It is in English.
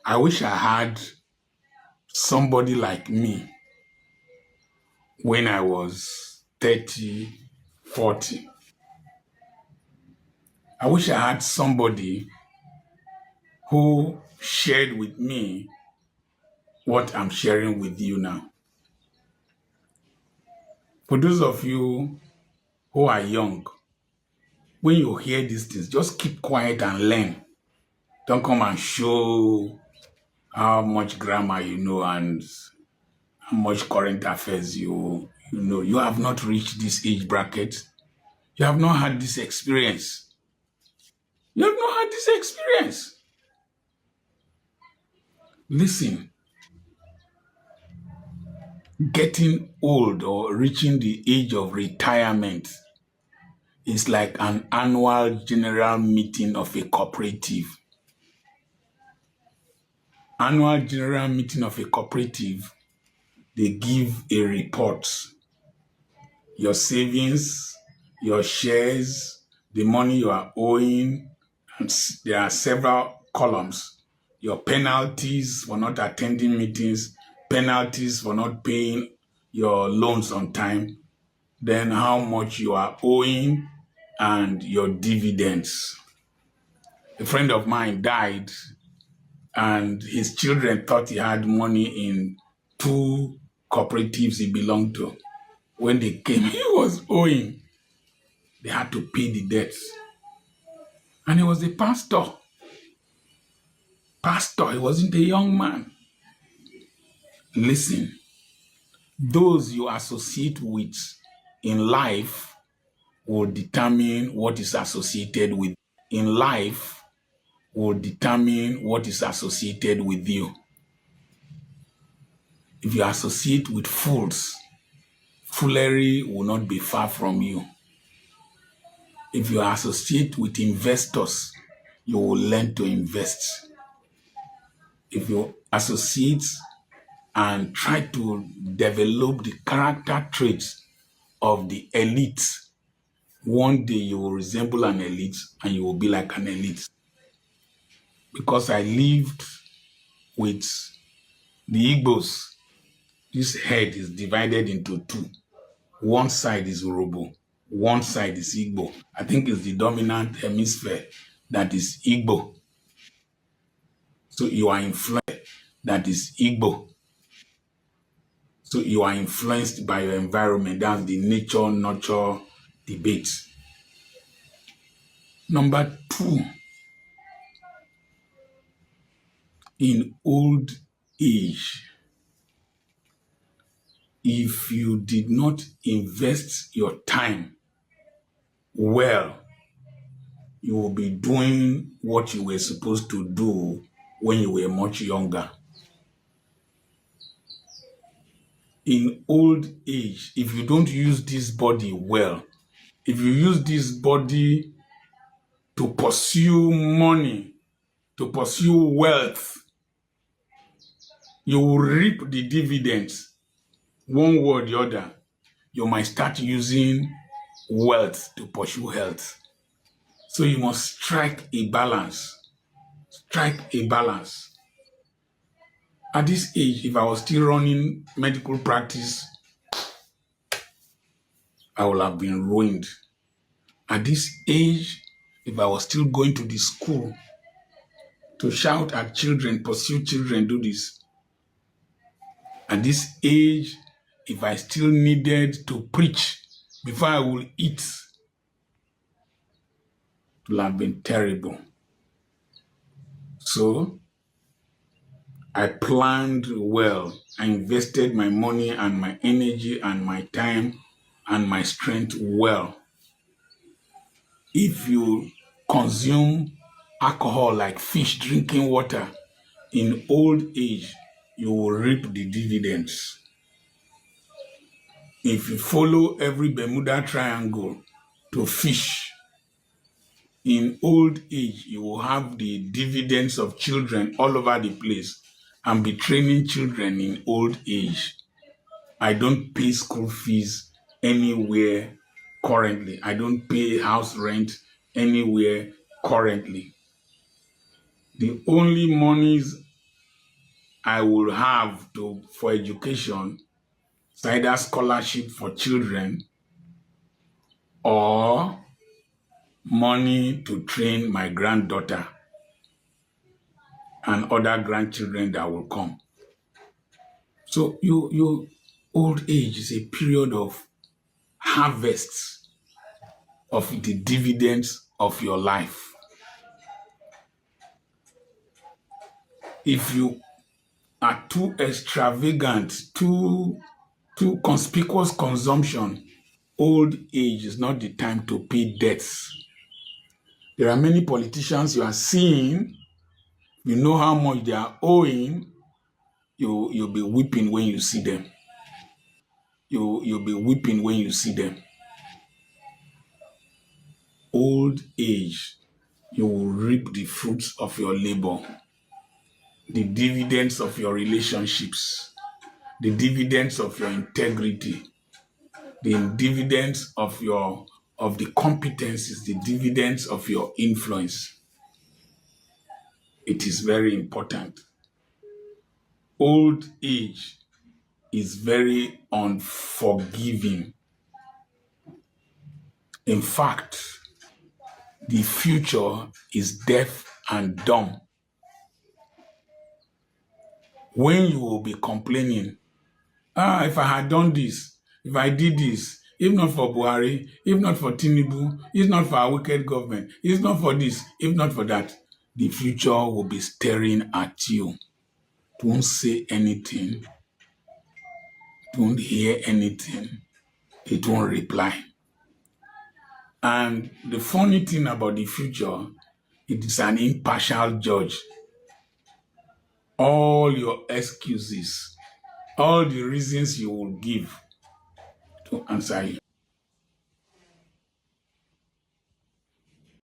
I wish I had somebody like me when I was 30, 40. I wish I had somebody who shared with me what I'm sharing with you now. For those of you who are young, when you hear these things, just keep quiet and learn. Don't come and show how much grammar you know and how much current affairs you know. You have not reached this age bracket. You have not had this experience. You have not had this experience. Listen, getting old or reaching the age of retirement is like an annual general meeting of a cooperative. Annual general meeting of a cooperative, they give a report. Your savings, your shares, the money you are owing, and there are several columns. Your penalties for not attending meetings, penalties for not paying your loans on time, then how much you are owing, and your dividends. A friend of mine died, and his children thought he had money in two cooperatives he belonged to. When they came, he was owing. They had to pay the debts. And he was a pastor. Pastor, he wasn't a young man. Listen, those you associate with in life will determine what is associated with. In life will determine what is associated with you. If you associate with fools, foolery will not be far from you. If you associate with investors, you will learn to invest. If you associate and try to develop the character traits of the elite, one day you will resemble an elite and you will be like an elite. Because I lived with the Igbos, this head is divided into two. One side is Urobo, one side is Igbo. I think it's the dominant hemisphere that is Igbo. So you are influenced, that is Igbo. So you are influenced by your environment. That's the nature-nurture debate. Number two, in old age, if you did not invest your time well, you will be doing what you were supposed to do when you were much younger. In old age, if you don't use this body well, if you use this body to pursue money, to pursue wealth, you will reap the dividends one way or the other. You might start using wealth to pursue health. So you must strike a balance. Strike a balance. At this age, if I was still running medical practice, I would have been ruined. At this age, if I was still going to the school to shout at children, pursue children, do this. At this age, if I still needed to preach before I would eat, it would have been terrible. So I planned well. I invested my money and my energy and my time and my strength well. If you consume alcohol like fish drinking water in old age, you will reap the dividends. If you follow every Bermuda Triangle to fish, in old age, you will have the dividends of children all over the place and be training children in old age. I don't pay school fees anywhere currently. I don't pay house rent anywhere currently. The only monies I will have to for education, it's either scholarship for children or money to train my granddaughter and other grandchildren that will come. So old age is a period of harvests of the dividends of your life. If you are too extravagant, too conspicuous consumption, old age is not the time to pay debts. There are many politicians you are seeing, you know how much they are owing, you'll be weeping when you see them. You'll be weeping when you see them. Old age, you will reap the fruits of your labor, the dividends of your relationships, the dividends of your integrity, the dividends of the competencies, the dividends of your influence. It is very important. Old age is very unforgiving. In fact, the future is deaf and dumb. When you will be complaining, if I had done this, if I did this, if not for Buhari, if not for Tinubu, if not for our wicked government, if not for this, if not for that, the future will be staring at you. Don't say anything. Don't hear anything. It won't reply. And the funny thing about the future, it is an impartial judge. All your excuses, all the reasons you will give to answer you.